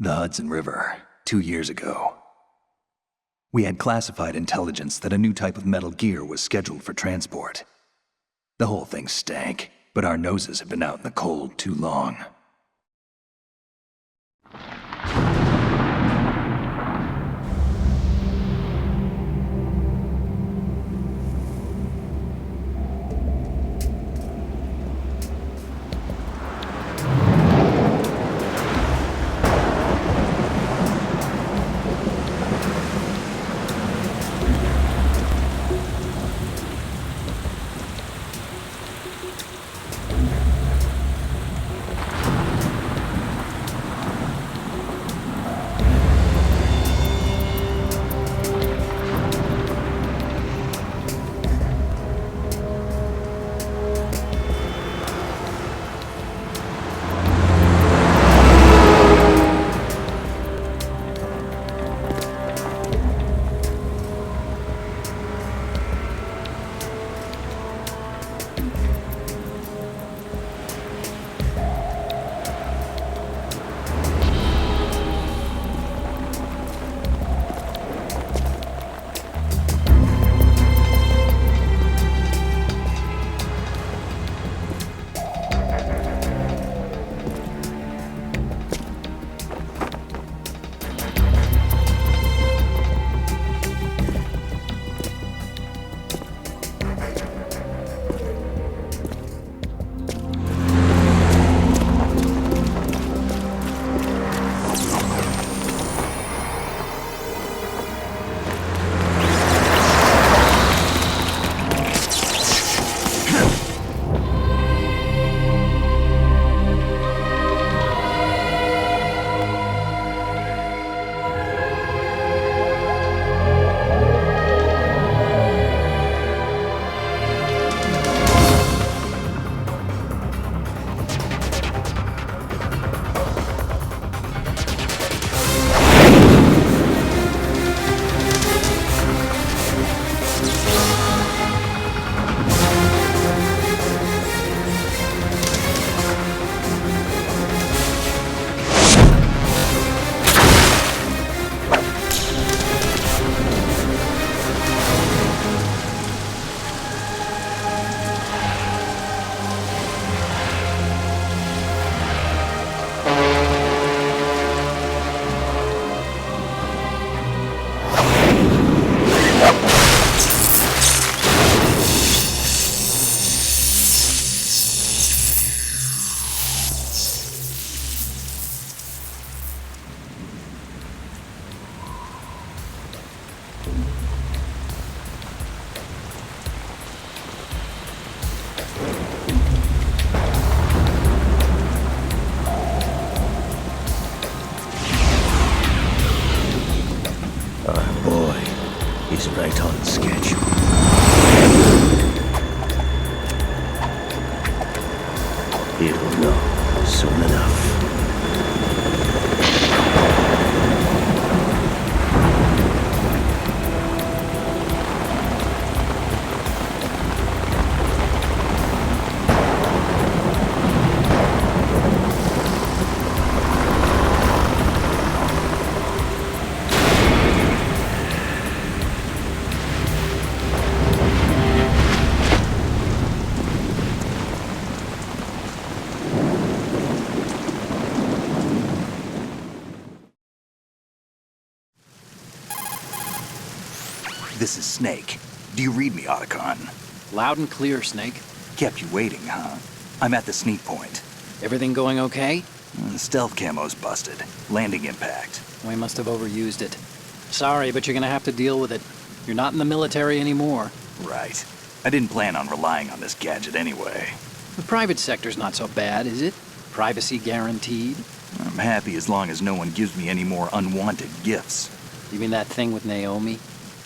The Hudson River, 2 years ago. We had classified intelligence that a new type of Metal Gear was scheduled for transport. The whole thing stank, but our noses had been out in the cold too long. Right on schedule. He'll know soon enough. This is Snake. Do you read me, Otacon? Loud and clear, Snake. Kept you waiting, huh? I'm at the sneak point. Everything going okay? The stealth camo's busted. Landing impact. We must have overused it. Sorry, but you're gonna have to deal with it. You're not in the military anymore. Right. I didn't plan on relying on this gadget anyway. The private sector's not so bad, is it? Privacy guaranteed. I'm happy as long as no one gives me any more unwanted gifts. You mean that thing with Naomi?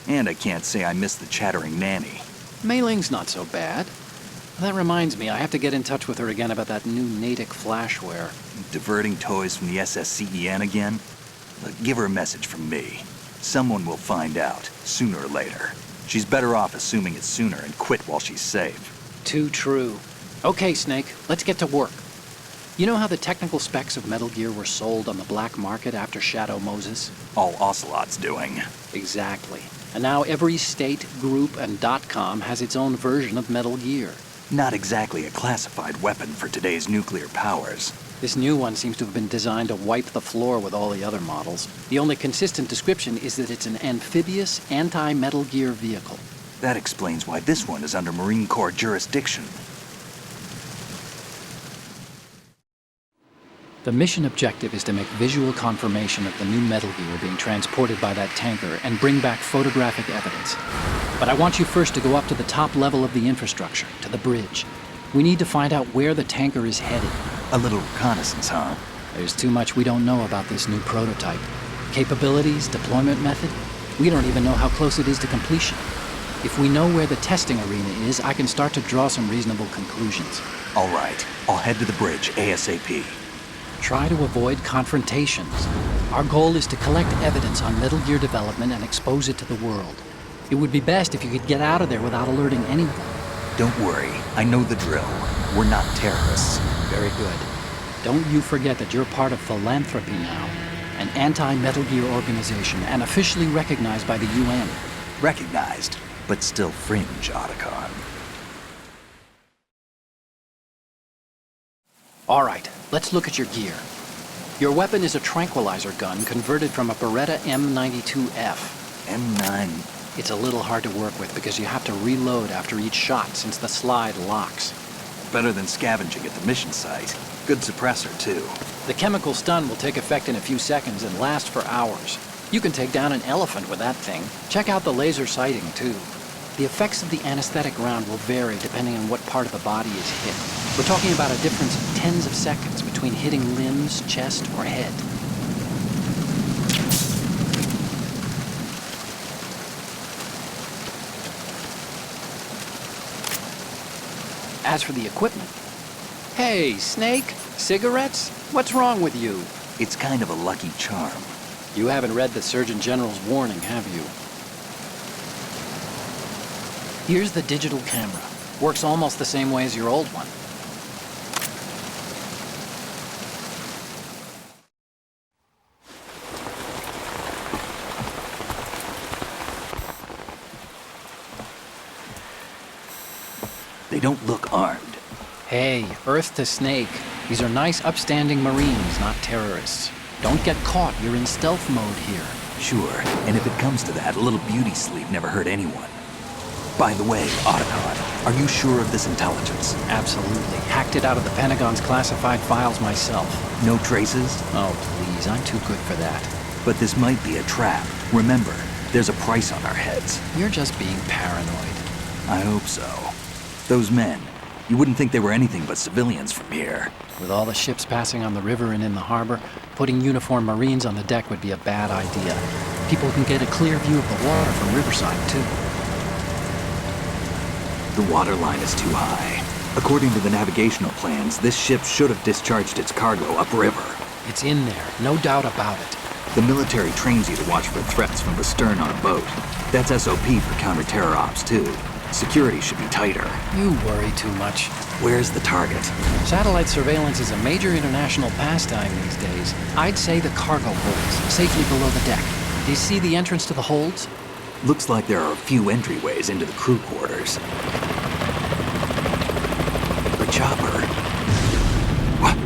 And I can't say I miss the chattering nanny. Mei Ling's not so bad. That reminds me, I have to get in touch with her again about that new Natick flashware. Diverting toys from the SSCEN again? Look, give her a message from me. Someone will find out, sooner or later. She's better off assuming it's sooner and quit while she's safe. Too true. Okay, Snake, let's get to work. You know how the technical specs of Metal Gear were sold on the black market after Shadow Moses? All Ocelot's doing. Exactly. And now every state, group, and .com has its own version of Metal Gear. Not exactly a classified weapon for today's nuclear powers. This new one seems to have been designed to wipe the floor with all the other models. The only consistent description is that it's an amphibious, anti-Metal Gear vehicle. That explains why this one is under Marine Corps jurisdiction. The mission objective is to make visual confirmation of the new Metal Gear being transported by that tanker and bring back photographic evidence. But I want you first to go up to the top level of the infrastructure, to the bridge. We need to find out where the tanker is headed. A little reconnaissance, huh? There's too much we don't know about this new prototype. Capabilities, deployment method, we don't even know how close it is to completion. If we know where the testing arena is, I can start to draw some reasonable conclusions. All right, I'll head to the bridge ASAP. Try to avoid confrontations. Our goal is to collect evidence on Metal Gear development and expose it to the world. It would be best if you could get out of there without alerting anyone. Don't worry, I know the drill. We're not terrorists. Very good. Don't you forget that you're part of Philanthropy now, an anti-Metal Gear organization and officially recognized by the UN. Recognized, but still fringe, Otacon. All right, let's look at your gear. Your weapon is a tranquilizer gun converted from a Beretta M92F. M9. It's a little hard to work with because you have to reload after each shot since the slide locks. Better than scavenging at the mission site. Good suppressor, too. The chemical stun will take effect in a few seconds and last for hours. You can take down an elephant with that thing. Check out the laser sighting, too. The effects of the anesthetic round will vary depending on what part of the body is hit. We're talking about a difference of tens of seconds between hitting limbs, chest, or head. As for the equipment... Hey, Snake? Cigarettes? What's wrong with you? It's kind of a lucky charm. You haven't read the Surgeon General's warning, have you? Here's the digital camera. Works almost the same way as your old one. They don't look armed. Hey, Earth to Snake. These are nice, upstanding Marines, not terrorists. Don't get caught. You're in stealth mode here. Sure, and if it comes to that, a little beauty sleep never hurt anyone. By the way, Otacon, are you sure of this intelligence? Absolutely. Hacked it out of the Pentagon's classified files myself. No traces? Oh, please. I'm too good for that. But this might be a trap. Remember, there's a price on our heads. You're just being paranoid. I hope so. Those men, you wouldn't think they were anything but civilians from here. With all the ships passing on the river and in the harbor, putting uniformed Marines on the deck would be a bad idea. People can get a clear view of the water from Riverside, too. The water line is too high. According to the navigational plans, this ship should have discharged its cargo upriver. It's in there, no doubt about it. The military trains you to watch for threats from the stern on a boat. That's SOP for counter-terror ops, too. Security should be tighter. You worry too much. Where's the target? Satellite surveillance is a major international pastime these days. I'd say the cargo holds, safely below the deck. Do you see the entrance to the holds? Looks like there are a few entryways into the crew quarters. The chopper. What?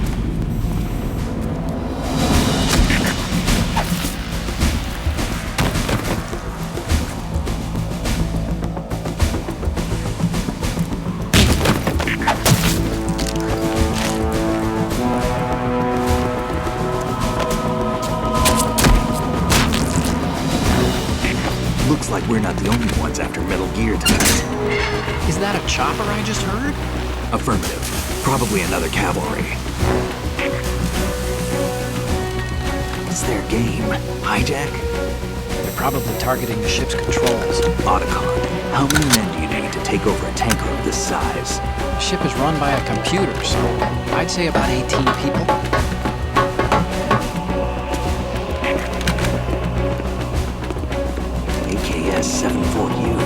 Looks like we're not the only ones after Metal Gear tonight. Is that a chopper I just heard? Affirmative. Probably another cavalry. What's their game? Hijack? They're probably targeting the ship's controls. Otacon, how many men do you need to take over a tanker of this size? The ship is run by a computer, so I'd say about 18 people. AKS 74U.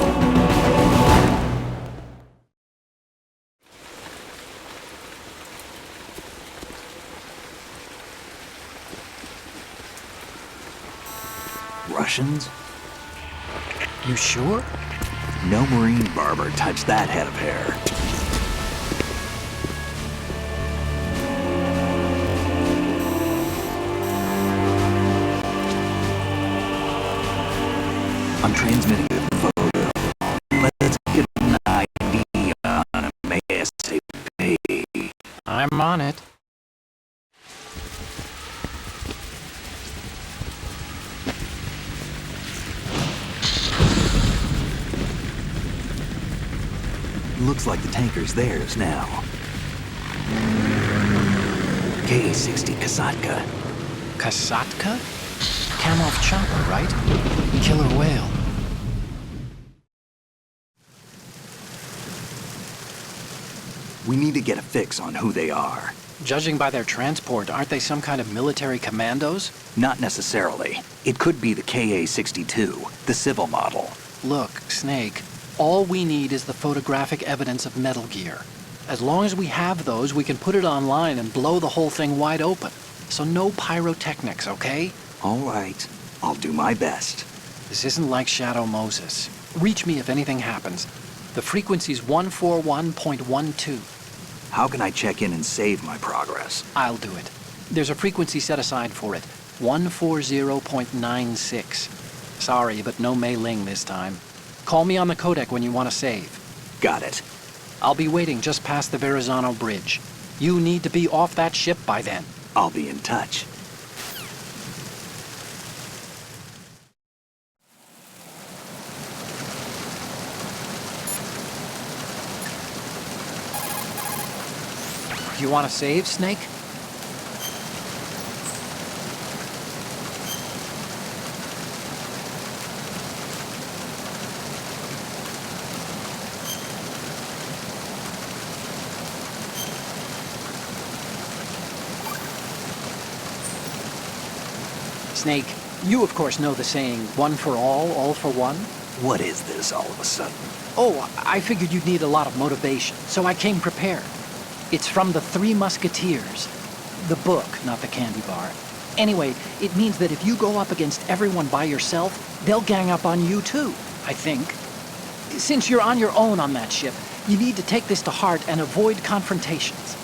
Russians? You sure? No Marine barber touched that head of hair. I'm transmitting a photo. Let's get an idea on him ASAP. I'm on it. Looks like the tanker's theirs now. K-60 Kasatka. Kasatka? Kamov chopper, right? Killer whale. We need to get a fix on who they are. Judging by their transport, aren't they some kind of military commandos? Not necessarily. It could be the KA-62, the civil model. Look, Snake, all we need is the photographic evidence of Metal Gear. As long as we have those, we can put it online and blow the whole thing wide open. So no pyrotechnics, okay? All right. I'll do my best. This isn't like Shadow Moses. Reach me if anything happens. The frequency's 141.12. How can I check in and save my progress? I'll do it. There's a frequency set aside for it. 140.96. Sorry, but no Mei Ling this time. Call me on the codec when you want to save. Got it. I'll be waiting just past the Verrazano Bridge. You need to be off that ship by then. I'll be in touch. You want to save, Snake? Snake, you of course know the saying, one for all for one? What is this all of a sudden? Oh, I figured you'd need a lot of motivation, so I came prepared. It's from the Three Musketeers. The book, not the candy bar. Anyway, it means that if you go up against everyone by yourself, they'll gang up on you too, I think. Since you're on your own on that ship, you need to take this to heart and avoid confrontations.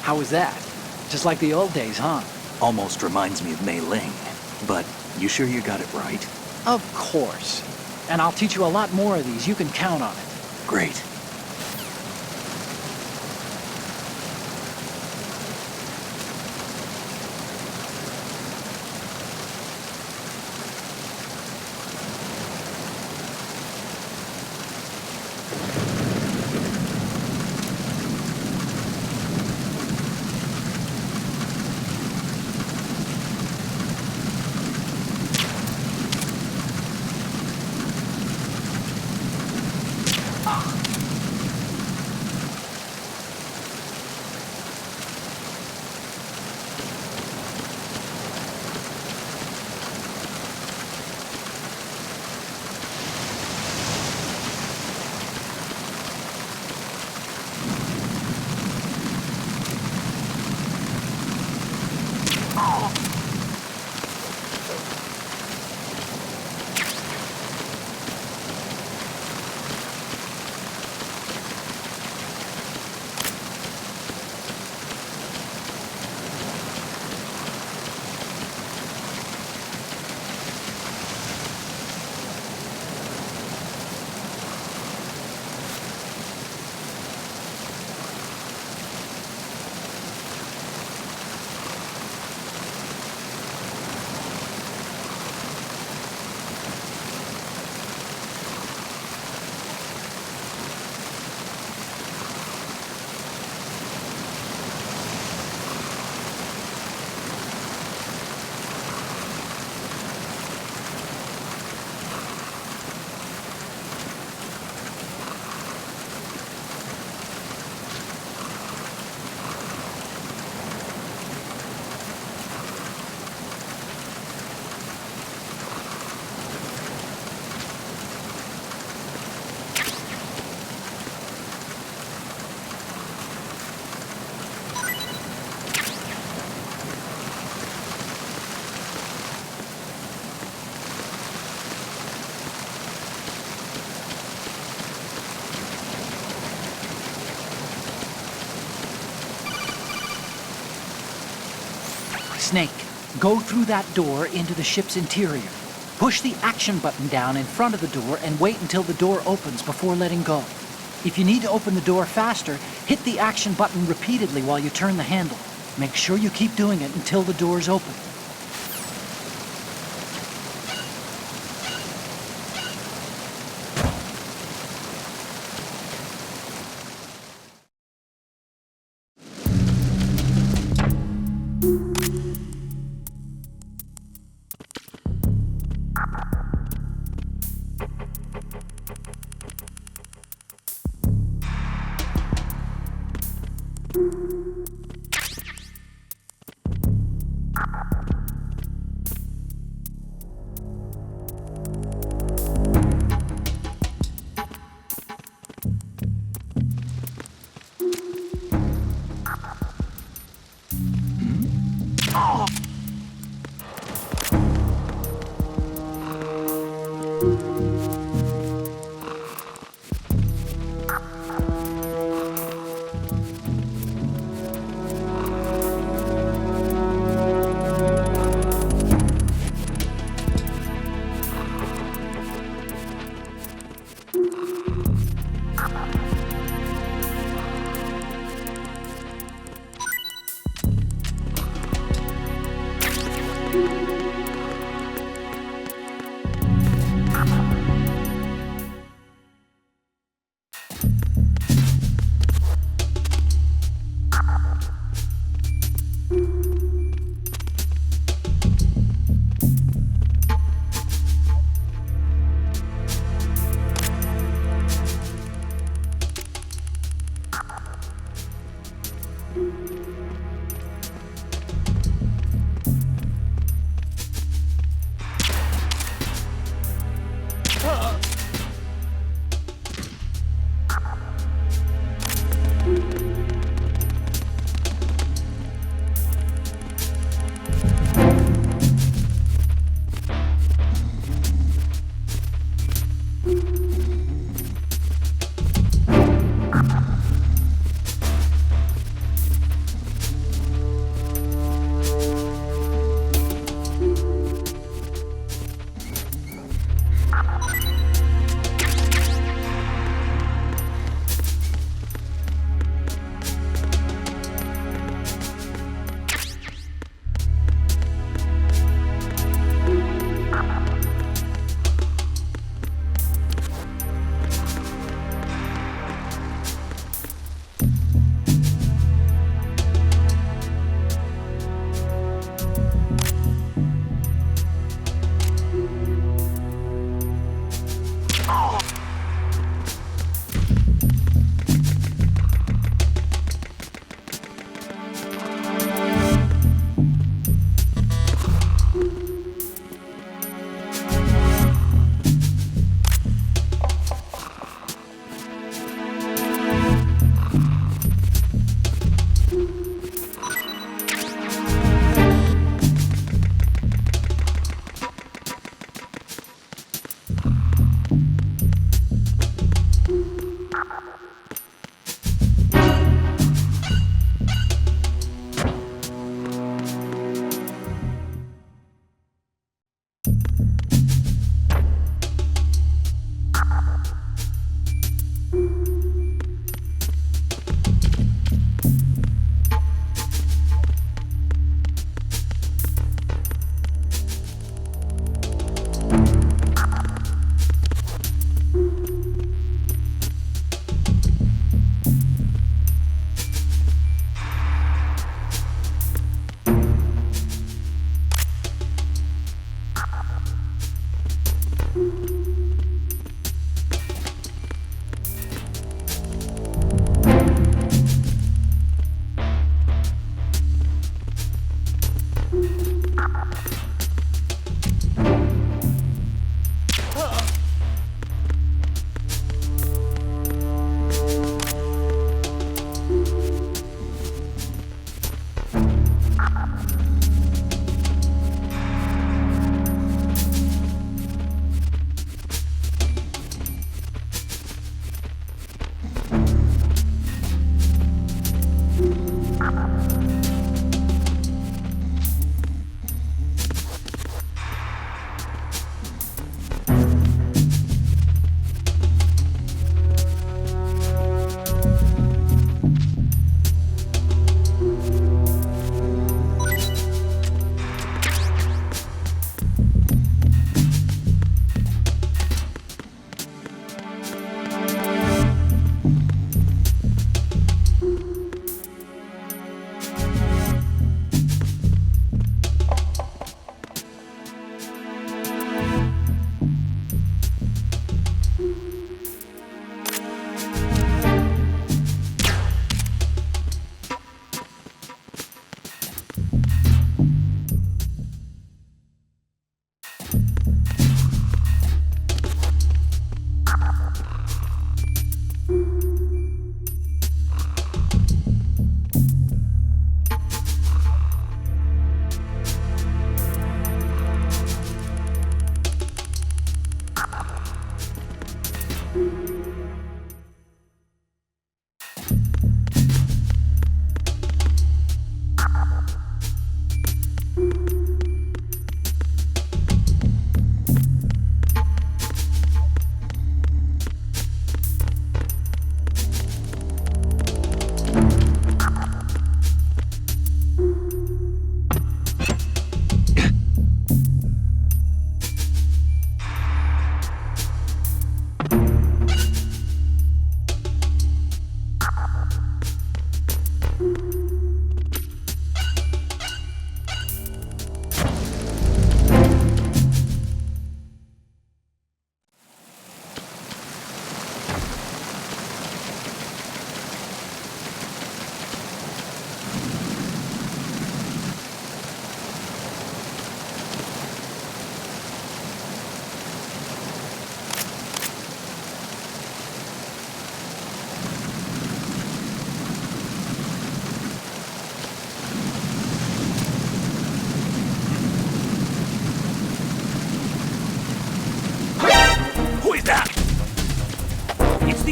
How was that? Just like the old days, huh? Almost reminds me of Mei Ling. But you sure you got it right? Of course. And I'll teach you a lot more of these. You can count on it. Great. Snake, go through that door into the ship's interior. Push the action button down in front of the door and wait until the door opens before letting go. If you need to open the door faster, hit the action button repeatedly while you turn the handle. Make sure you keep doing it until the door's open.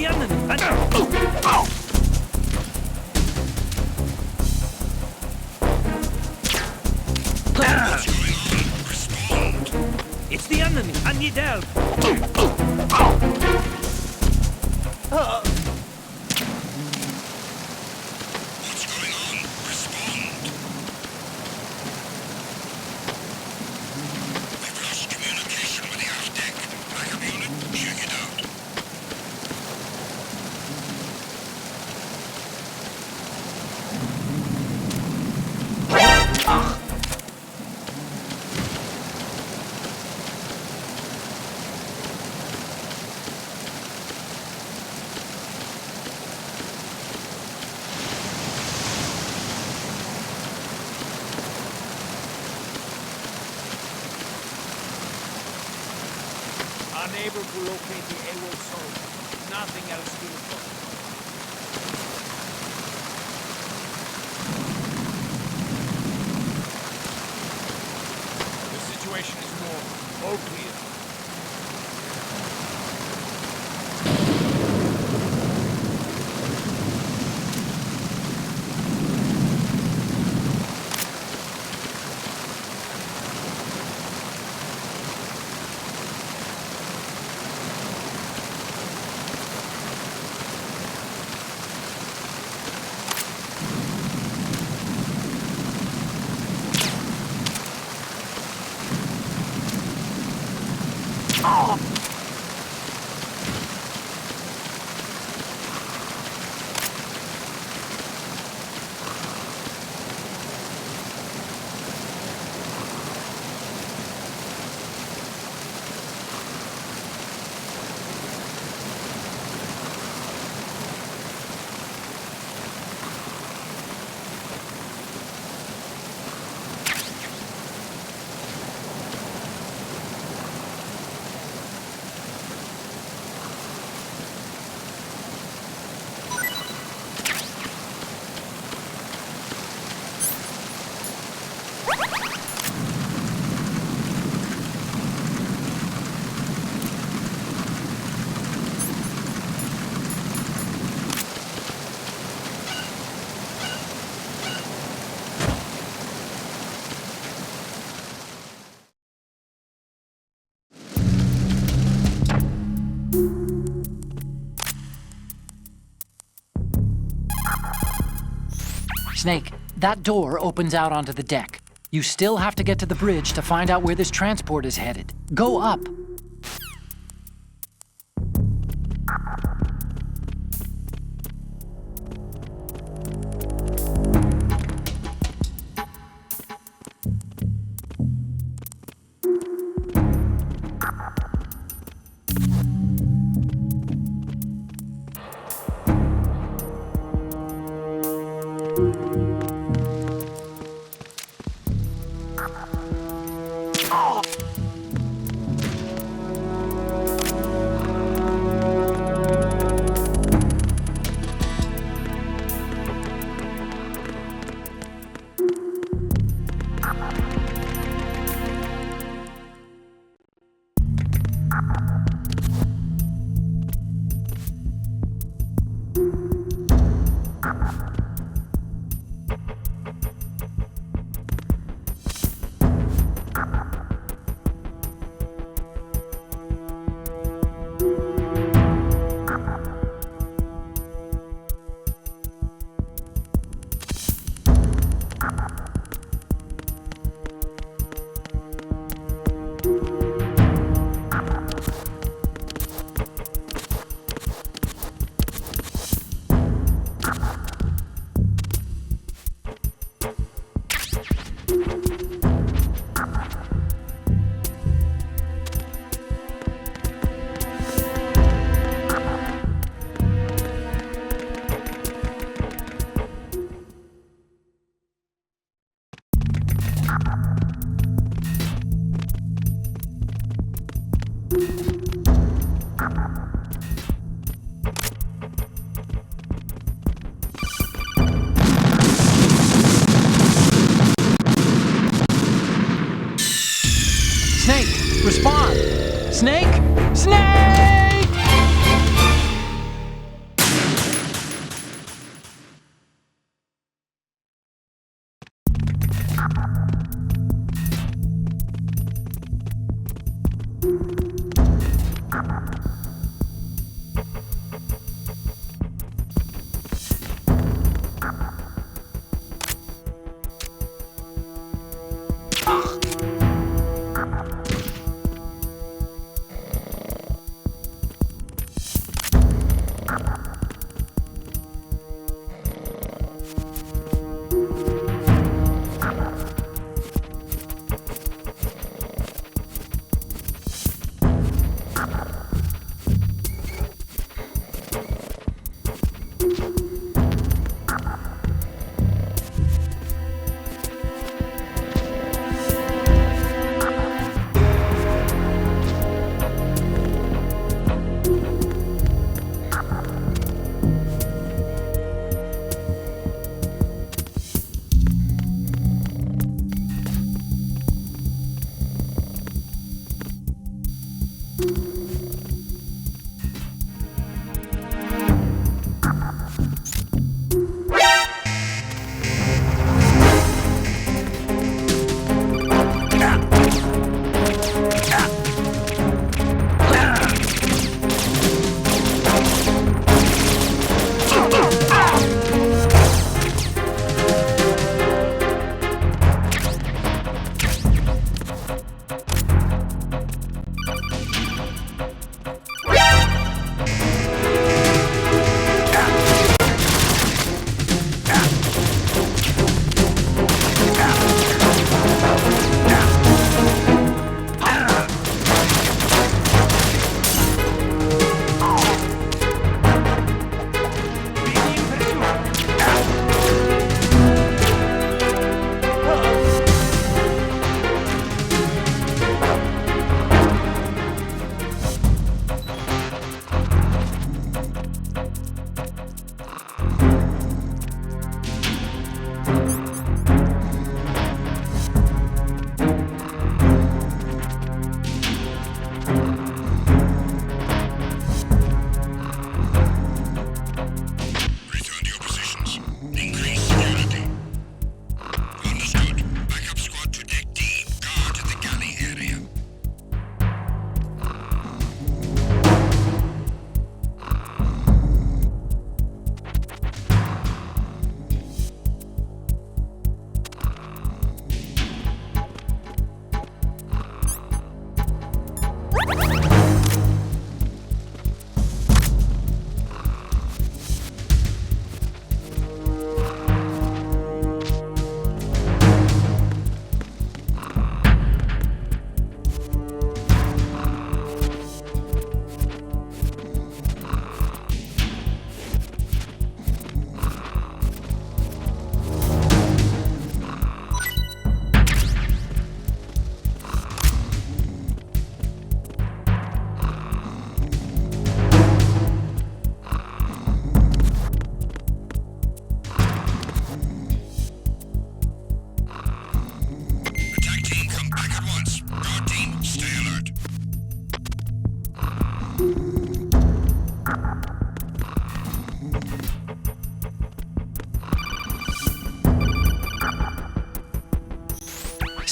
the enemy! It's the enemy! I need help! What's going on? Respond. We've lost communication with the aft deck. Backup unit, check it out. Unable to locate the AWOL source. Nothing else to report. The situation is normal. All clear. Snake, that door opens out onto the deck. You still have to get to the bridge to find out where this transport is headed. Go up. Snake, respond! Snake! Snake!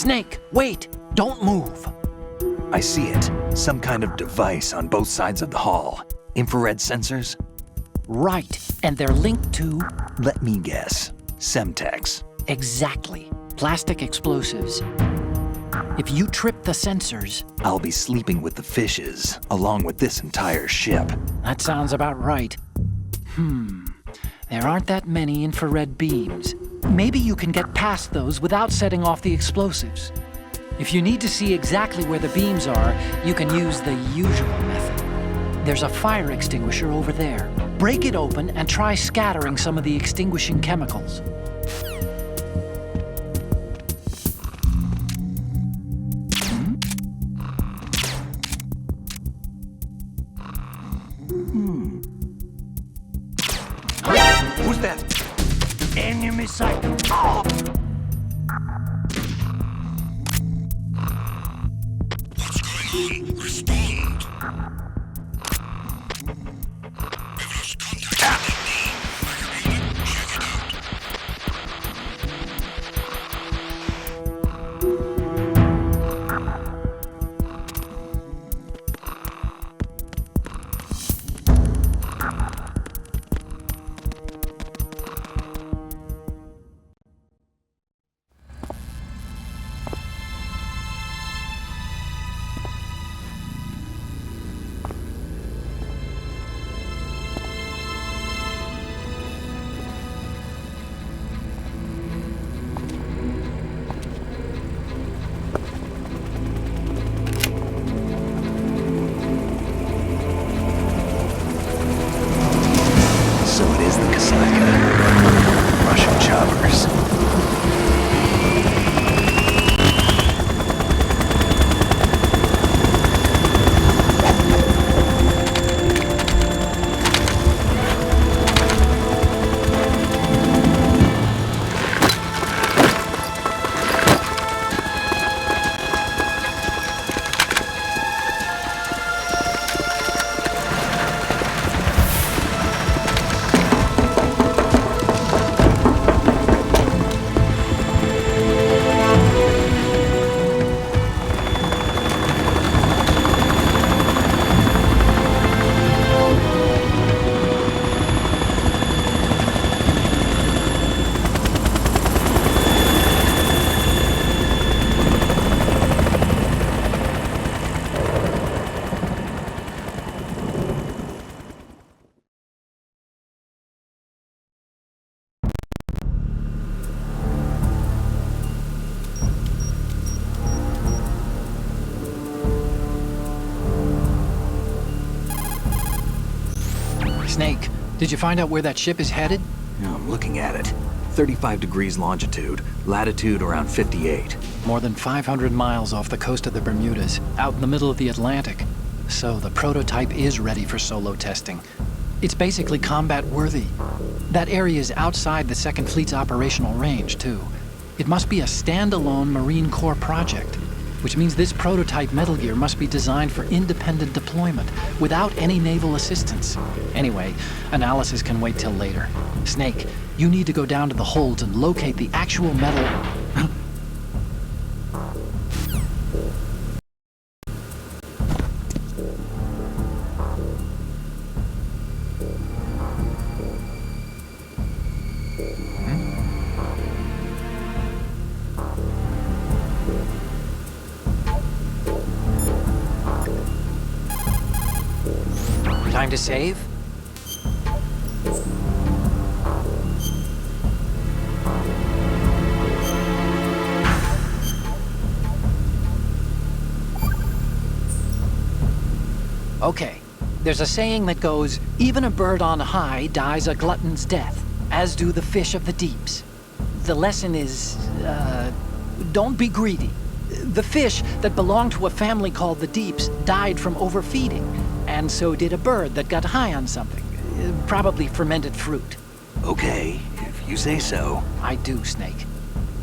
Snake, wait! Don't move! I see it. Some kind of device on both sides of the hall. Infrared sensors? Right, and they're linked to... Let me guess. Semtex. Exactly. Plastic explosives. If you trip the sensors... I'll be sleeping with the fishes, along with this entire ship. That sounds about right. There aren't that many infrared beams. Maybe you can get past those without setting off the explosives. If you need to see exactly where the beams are, you can use the usual method. There's a fire extinguisher over there. Break it open and try scattering some of the extinguishing chemicals. Who's that? Enemy sight. What's going on? Respond. We've lost contact with me. Back up unit, check it out. So it is the Kasaka. Russian choppers. Snake, did you find out where that ship is headed? I'm looking at it. 35 degrees longitude, latitude around 58. More than 500 miles off the coast of the Bermudas, out in the middle of the Atlantic. So the prototype is ready for solo testing. It's basically combat worthy. That area is outside the Second Fleet's operational range, too. It must be a standalone Marine Corps project, which means this prototype Metal Gear must be designed for independent deployment, without any naval assistance. Anyway, analysis can wait till later. Snake, you need to go down to the holds and locate the actual metal... Time to save? Okay, there's a saying that goes, even a bird on high dies a glutton's death, as do the fish of the deeps. The lesson is, don't be greedy. The fish that belonged to a family called the Deeps died from overfeeding, and so did a bird that got high on something, probably fermented fruit. Okay, if you say so. I do, Snake.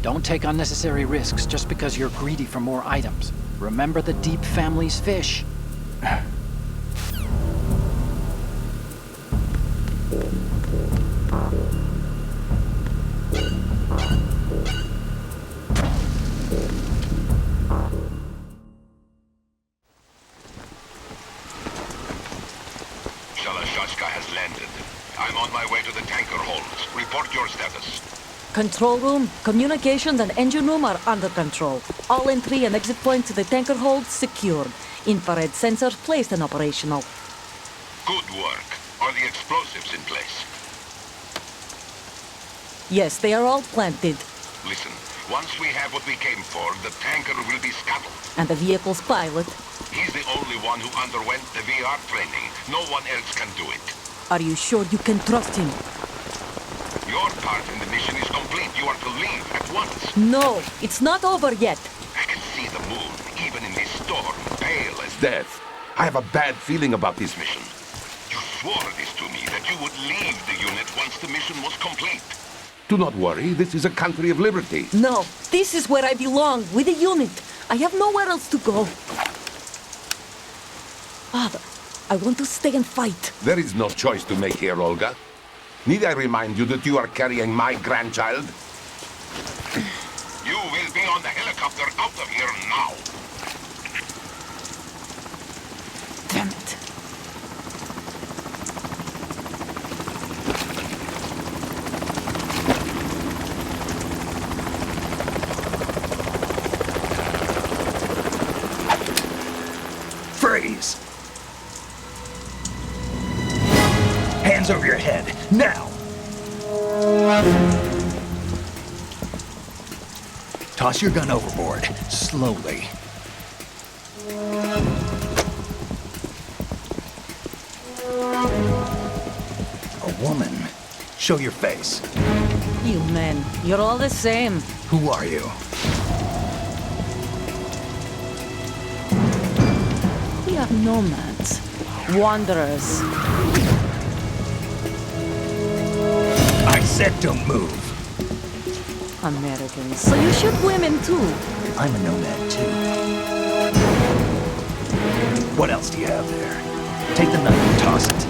Don't take unnecessary risks just because you're greedy for more items. Remember the Deep family's fish. I'm on my way to the tanker holds. Report your status. Control room, communications and engine room are under control. All entry and exit points to the tanker hold secured. Infrared sensors placed and operational. Good work. Are the explosives in place? Yes, they are all planted. Listen, once we have what we came for, the tanker will be scuttled. And the vehicle's pilot. He's the only one who underwent the VR training. No one else can do it. Are you sure you can trust him? Your part in the mission is complete. You are to leave at once. No, it's not over yet. I can see the moon, even in this storm, pale as death. I have a bad feeling about this mission. You swore this to me, that you would leave the unit once the mission was complete. Do not worry, this is a country of liberty. No, this is where I belong, with the unit. I have nowhere else to go. Father, I want to stay and fight. There is no choice to make here, Olga. Need I remind you that you are carrying my grandchild? You will be on the helicopter out of here now. Damn it. Freeze! Hands over your head, now! Toss your gun overboard, slowly. A woman. Show your face. You men, you're all the same. Who are you? We are nomads, wanderers. I said don't move. Americans, so you shoot women too. I'm a nomad too. What else do you have there? Take the knife and toss it.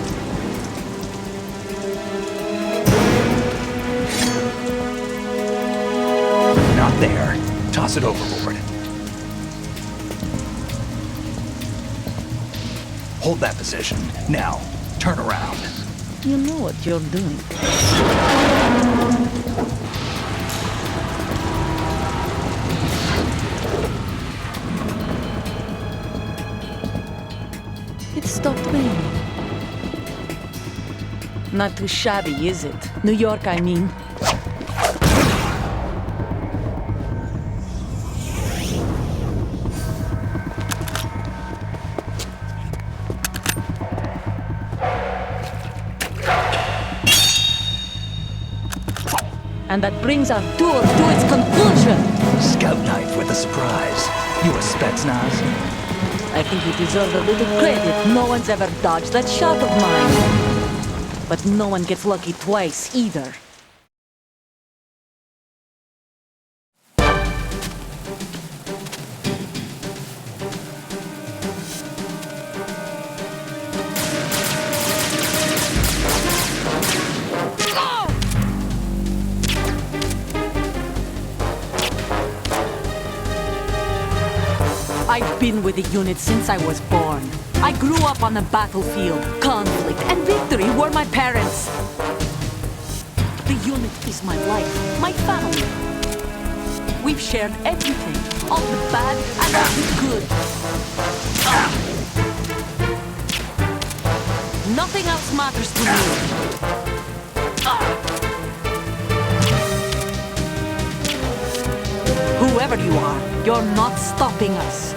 Not there. Toss it overboard. Hold that position. Now, turn around. You know what you're doing. It stopped raining. Not too shabby, is it? New York, I mean. And that brings our tour to its conclusion. Scout knife with a surprise. You a Spetsnaz? I think you deserve a little credit. No one's ever dodged that shot of mine. But no one gets lucky twice, either. I've been with the unit since I was born. I grew up on the battlefield. Conflict and victory were my parents. The unit is my life, my family. We've shared everything, all the bad and all the good. Nothing else matters to me. Whoever you are, you're not stopping us.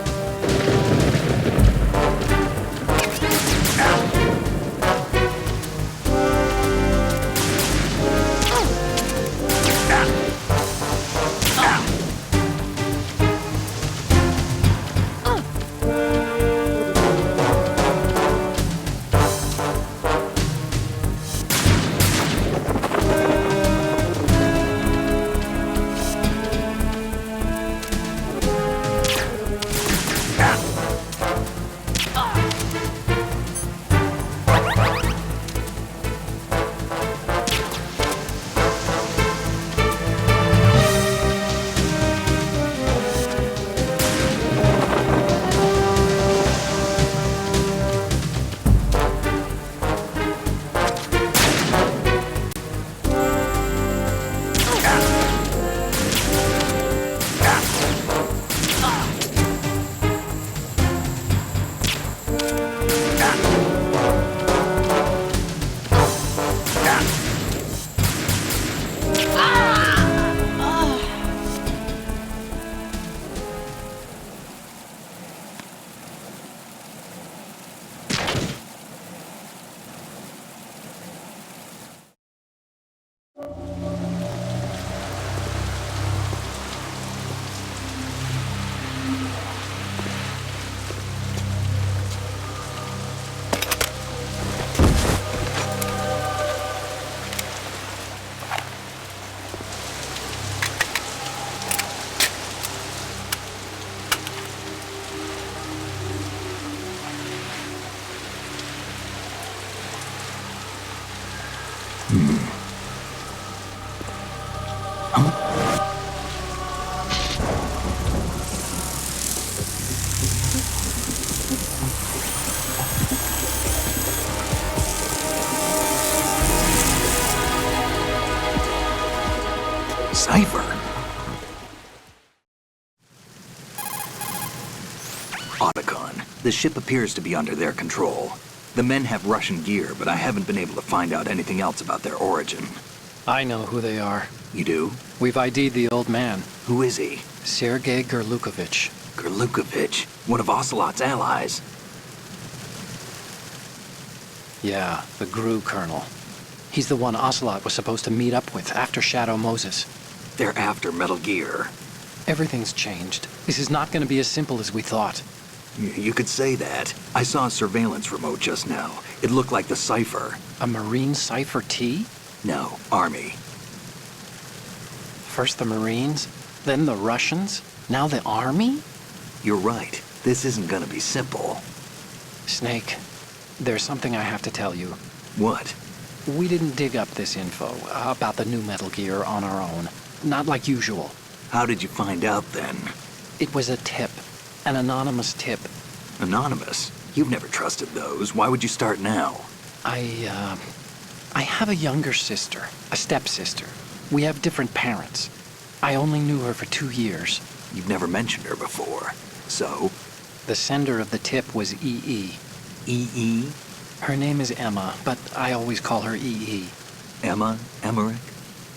Cipher. Otacon. The ship appears to be under their control. The men have Russian gear, but I haven't been able to find out anything else about their origin. I know who they are. You do? We've ID'd the old man, Who is he? Sergei Gerlukovich. Gerlukovich, one of Ocelot's allies. Yeah, the GRU colonel. He's the one Ocelot was supposed to meet up with after Shadow Moses. They're after Metal Gear. Everything's changed. This is not going to be as simple as we thought. You could say that. I saw a surveillance remote just now. It looked like the Cipher. A Marine Cipher T? No, Army. First the Marines, then the Russians, now the Army? You're right. This isn't gonna be simple. Snake, there's something I have to tell you. What? We didn't dig up this info about the new Metal Gear on our own. Not like usual. How did you find out then? It was a tip. An anonymous tip. Anonymous? You've never trusted those. Why would you start now? I have a younger sister, a stepsister. We have different parents. I only knew her for 2 years. You've never mentioned her before. So? The sender of the tip was EE. EE? Her name is Emma, but I always call her EE. Emma? Emmerich?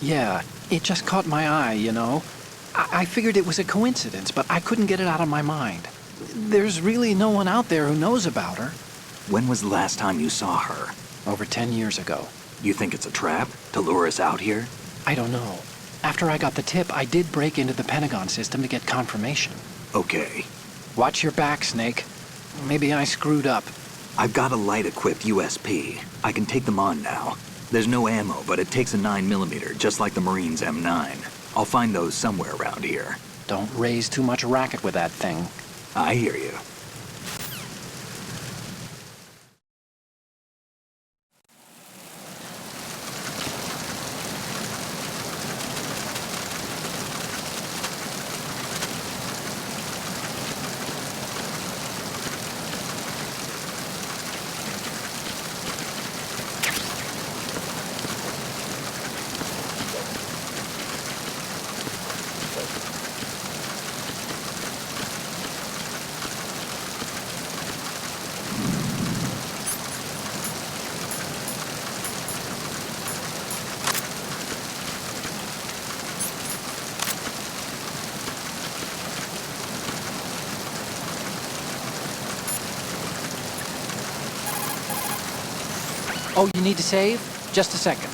Yeah, it just caught my eye, you know? I figured it was a coincidence, but I couldn't get it out of my mind. There's really no one out there who knows about her. When was the last time you saw her? Over 10 years ago. You think it's a trap? To lure us out here? I don't know. After I got the tip, I did break into the Pentagon system to get confirmation. Okay. Watch your back, Snake. Maybe I screwed up. I've got a light-equipped USP. I can take them on now. There's no ammo, but it takes a 9mm, just like the Marines' M9. I'll find those somewhere around here. Don't raise too much racket with that thing. I hear you. Oh, you need to save? Just a second.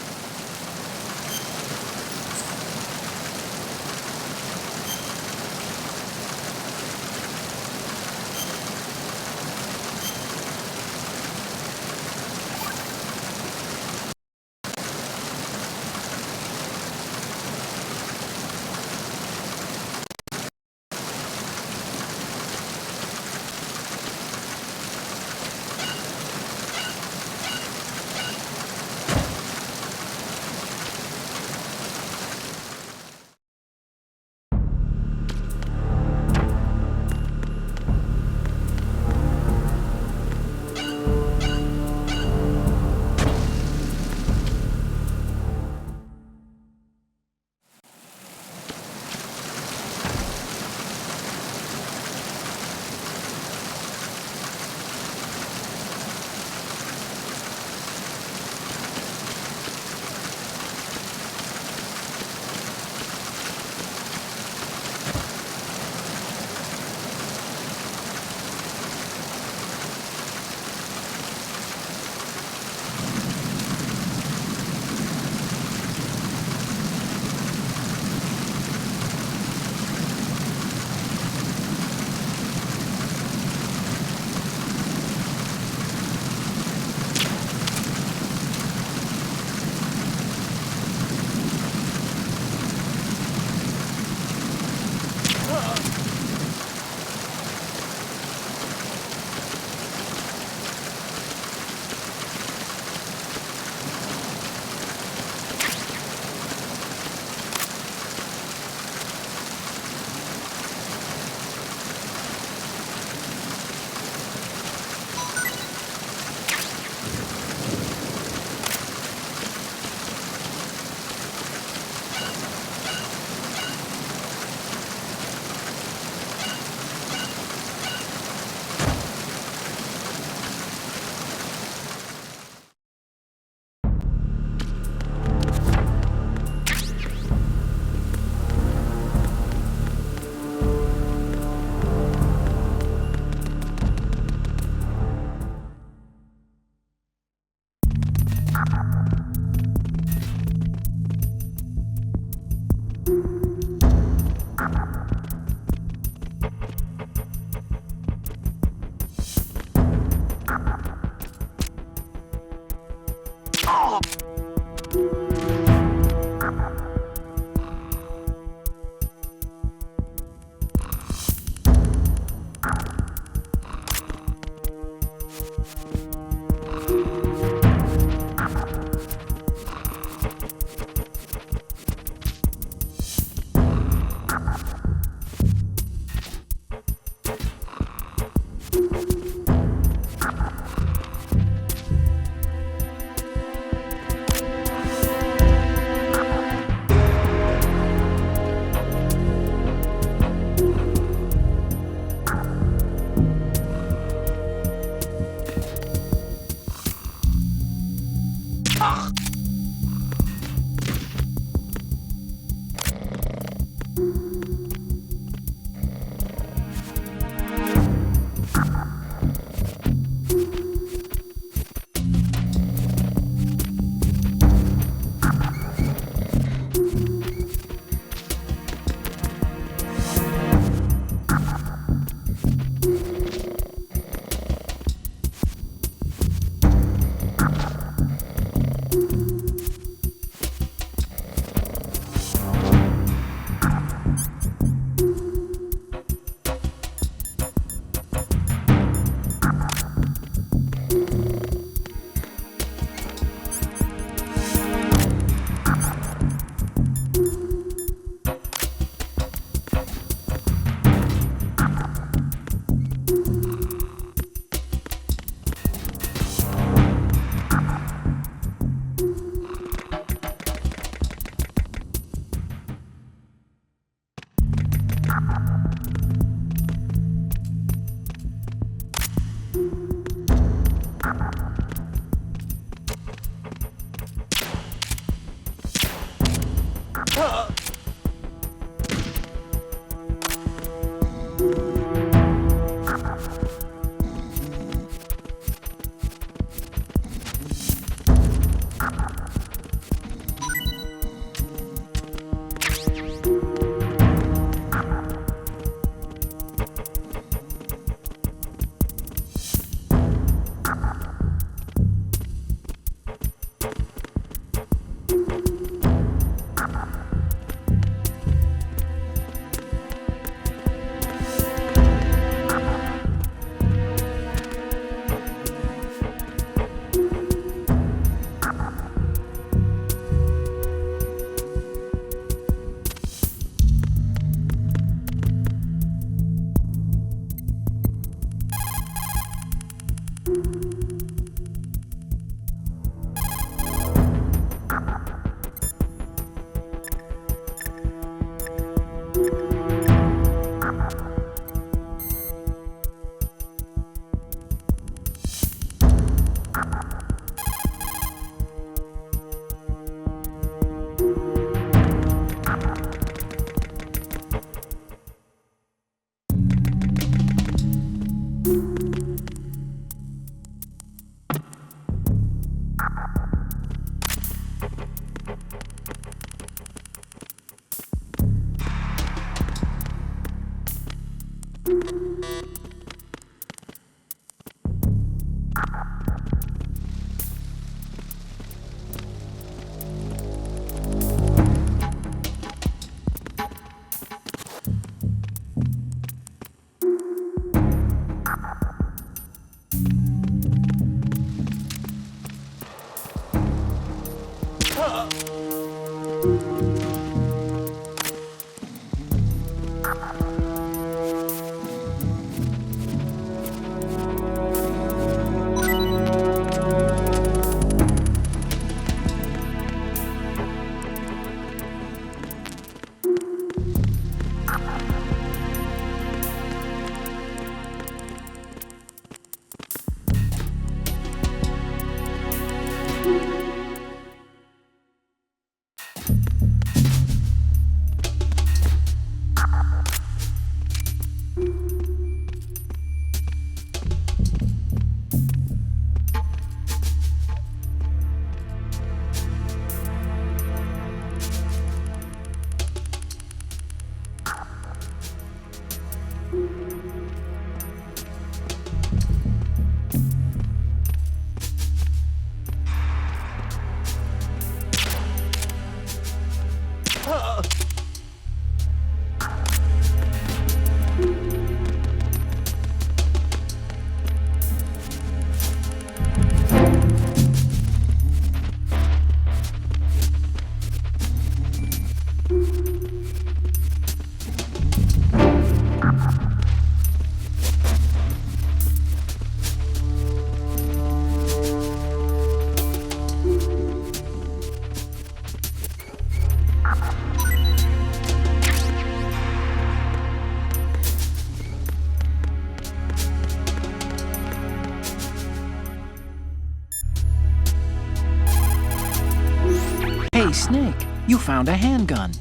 Hey, Snake, you found a handgun.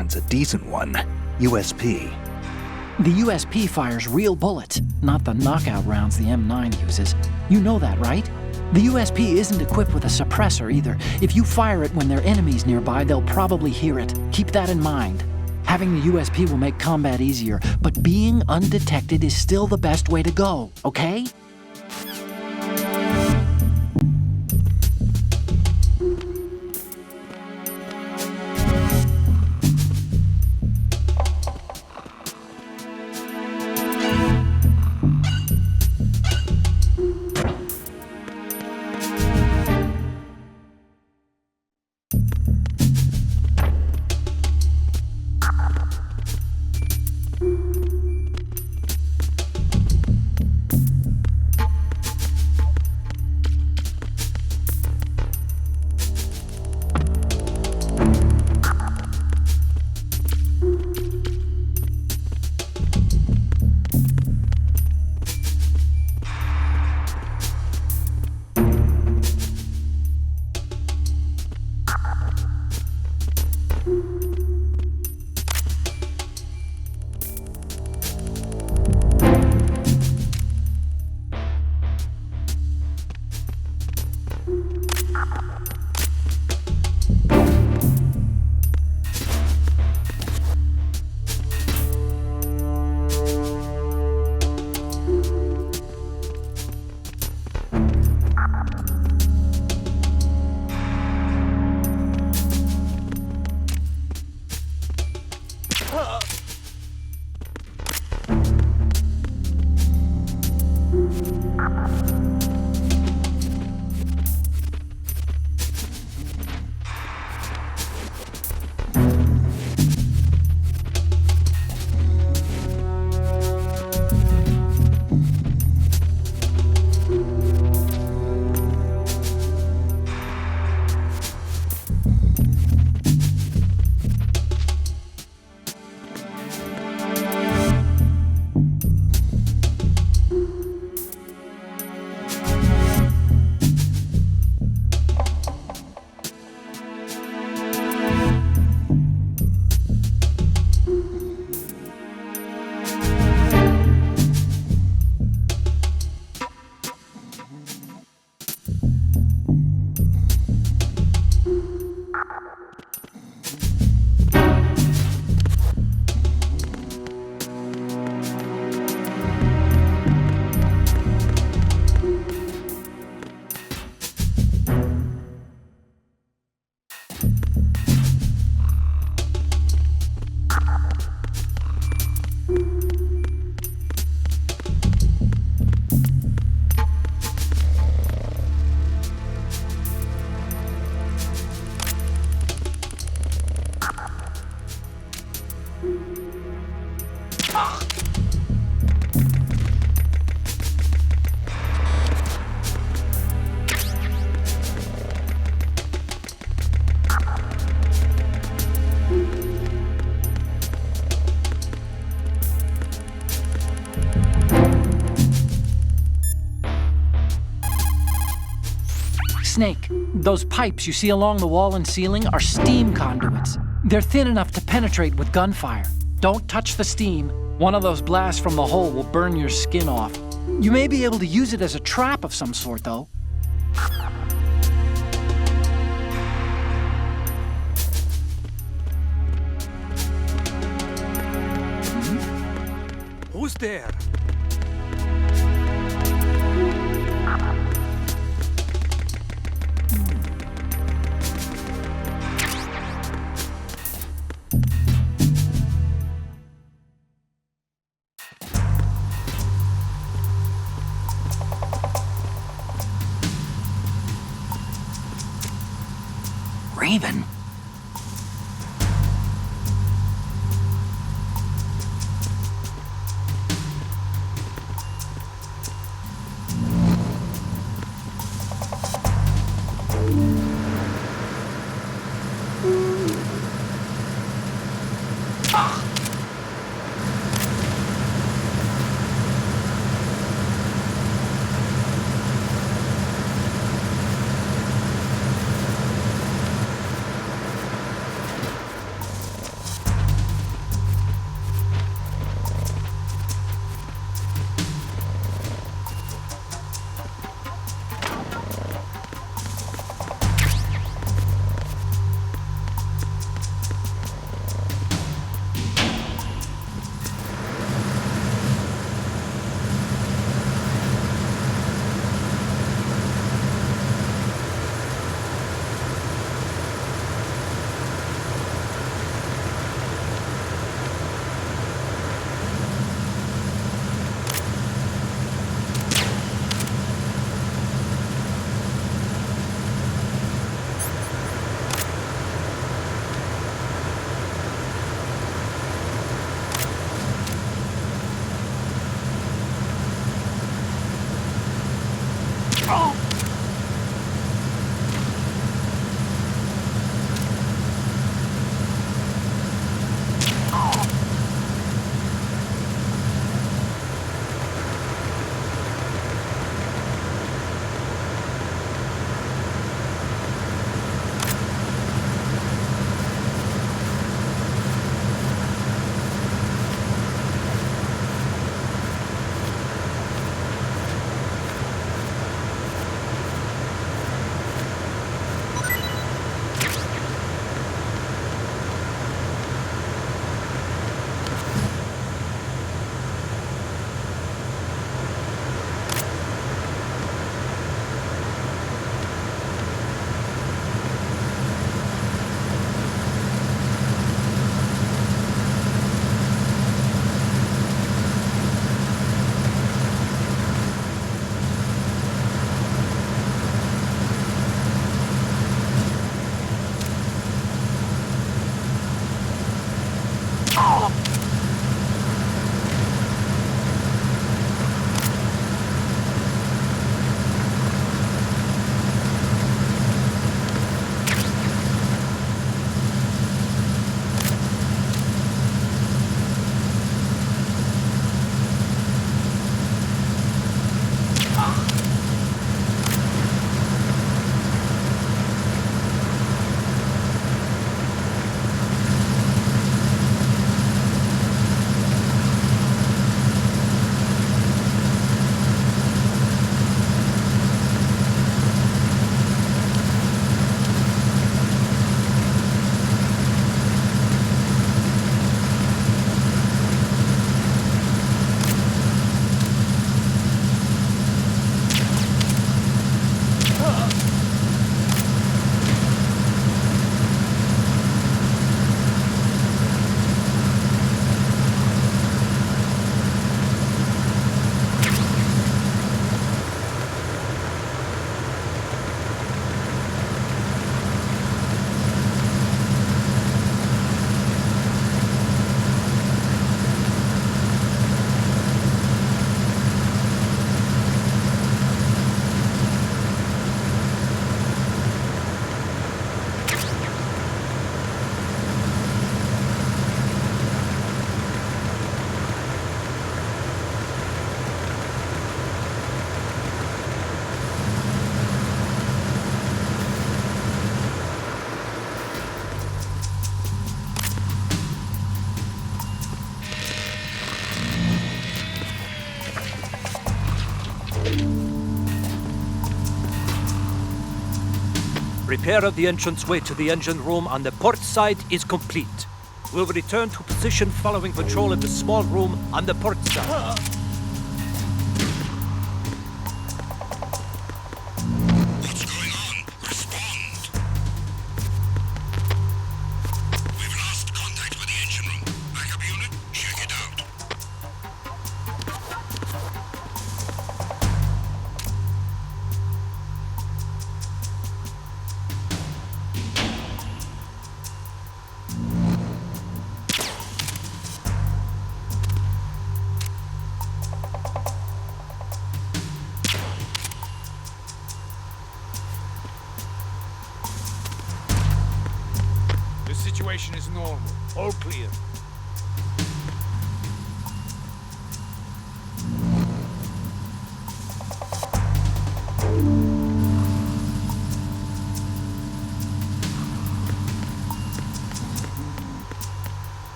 It's a decent one. USP. The USP fires real bullets, not the knockout rounds the M9 uses. You know that, right? The USP isn't equipped with a suppressor either. If you fire it when there are enemies nearby, they'll probably hear it. Keep that in mind. Having the USP will make combat easier, but being undetected is still the best way to go, okay? Snake, those pipes you see along the wall and ceiling are steam conduits. They're thin enough to penetrate with gunfire. Don't touch the steam. One of those blasts from the hole will burn your skin off. You may be able to use it as a trap of some sort, though. Who's there? Raven? Repair of the entranceway to the engine room on the port side is complete. We'll return to position following patrol of the small room on the port side. What's going on? Respond! We've lost contact with the engine room. Backup unit, check it out. The situation is normal. All clear.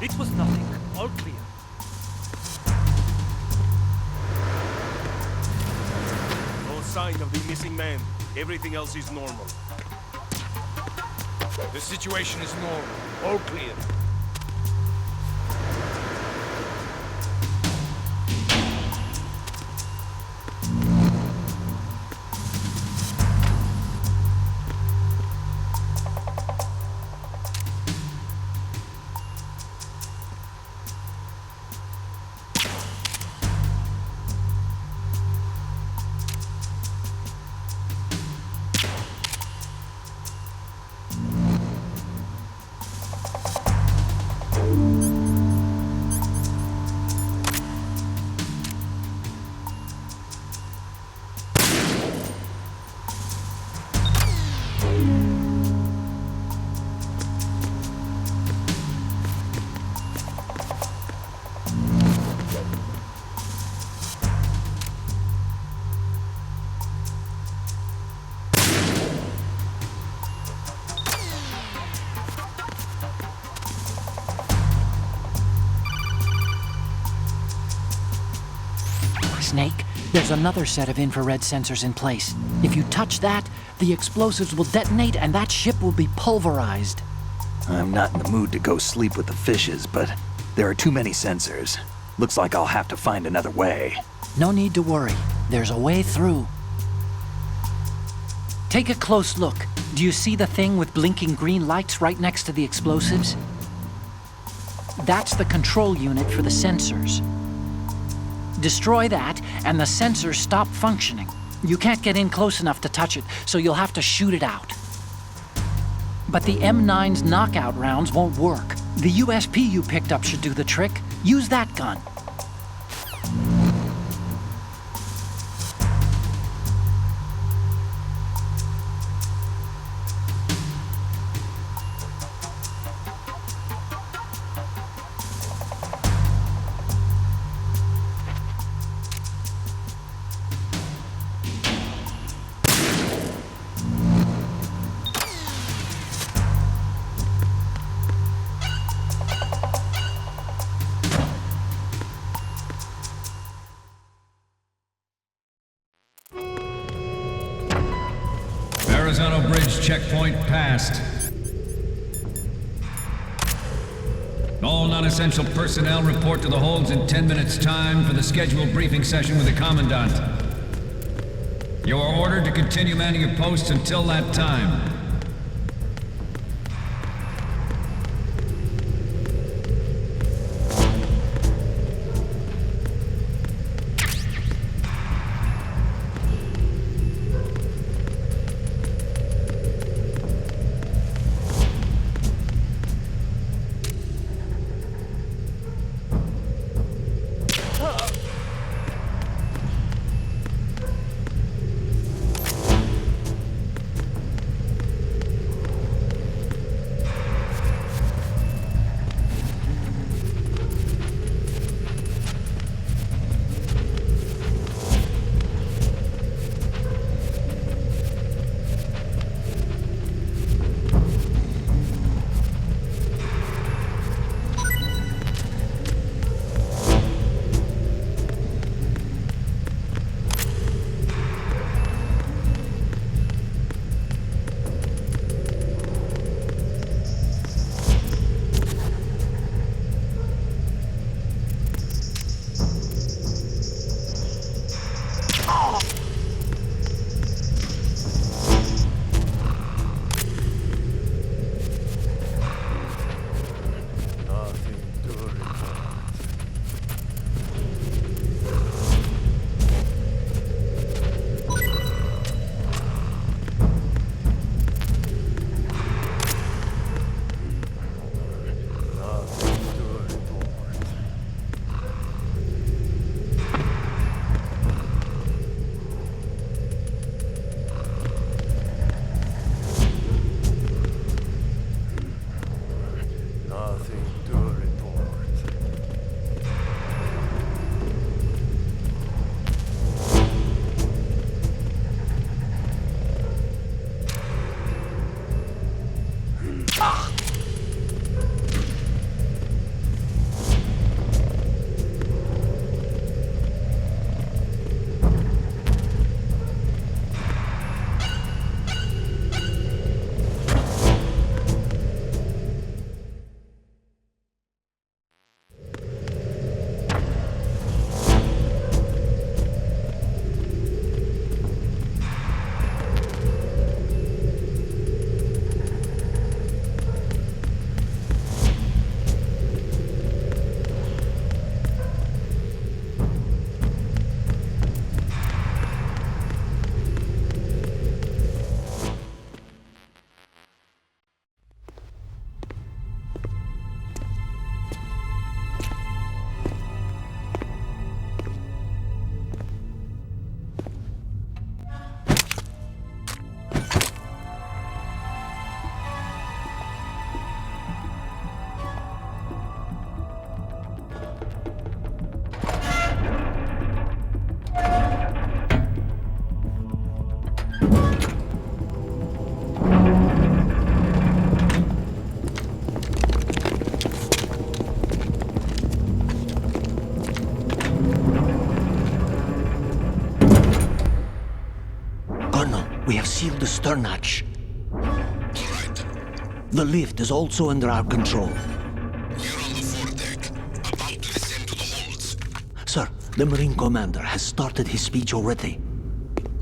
It was nothing. All clear. No sign of the missing man. Everything else is normal. The situation is normal. All clear. Snake, there's another set of infrared sensors in place. If you touch that, the explosives will detonate and that ship will be pulverized. I'm not in the mood to go sleep with the fishes, but there are too many sensors. Looks like I'll have to find another way. No need to worry. There's a way through. Take a close look. Do you see the thing with blinking green lights right next to the explosives? That's the control unit for the sensors. Destroy that, and the sensors stop functioning. You can't get in close enough to touch it, so you'll have to shoot it out. But the M9's knockout rounds won't work. The USP you picked up should do the trick. Use that gun. Verrazano Bridge checkpoint passed. All non-essential personnel report to the holds in 10 minutes' time for the scheduled briefing session with the Commandant. You are ordered to continue manning your posts until that time. We have sealed the stern hatch. The lift is also under our control. We're on the foredeck, about to descend to the holds. Sir, the Marine Commander has started his speech already.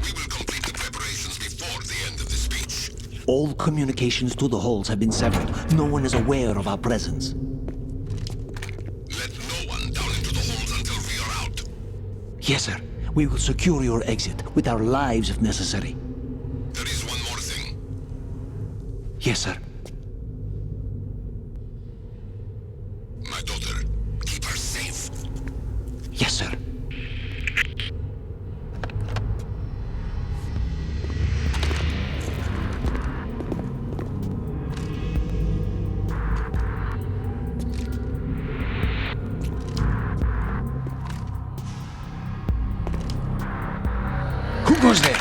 We will complete the preparations before the end of the speech. All communications to the holds have been severed. No one is aware of our presence. Let no one down into the holds until we are out. Yes, sir. We will secure your exit with our lives if necessary. There is one more thing. Yes, sir. My daughter, keep her safe. Yes, sir. Who goes there?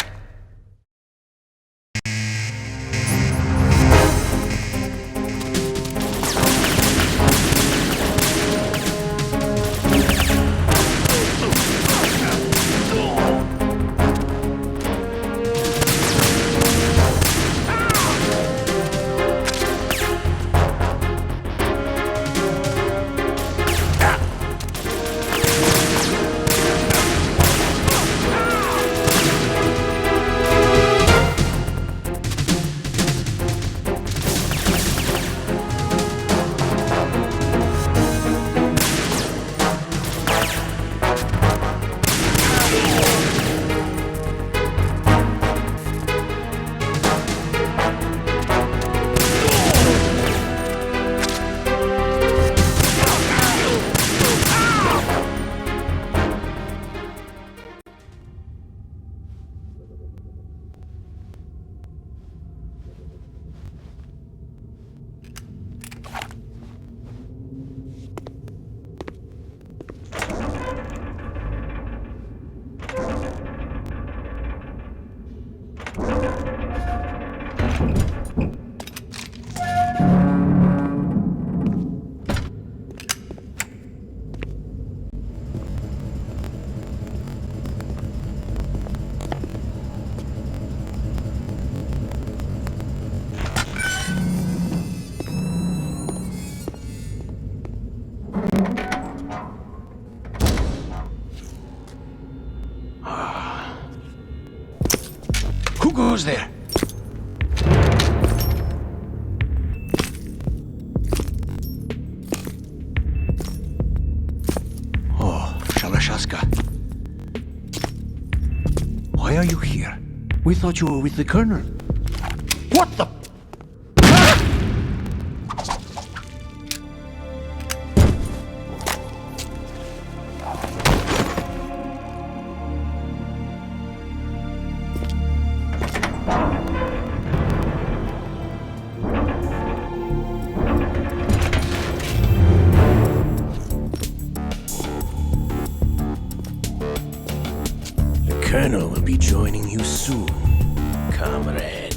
Who goes there? Oh, Shalashaska. Why are you here? We thought you were with the Colonel. What the? The Colonel will be joining you soon, comrade.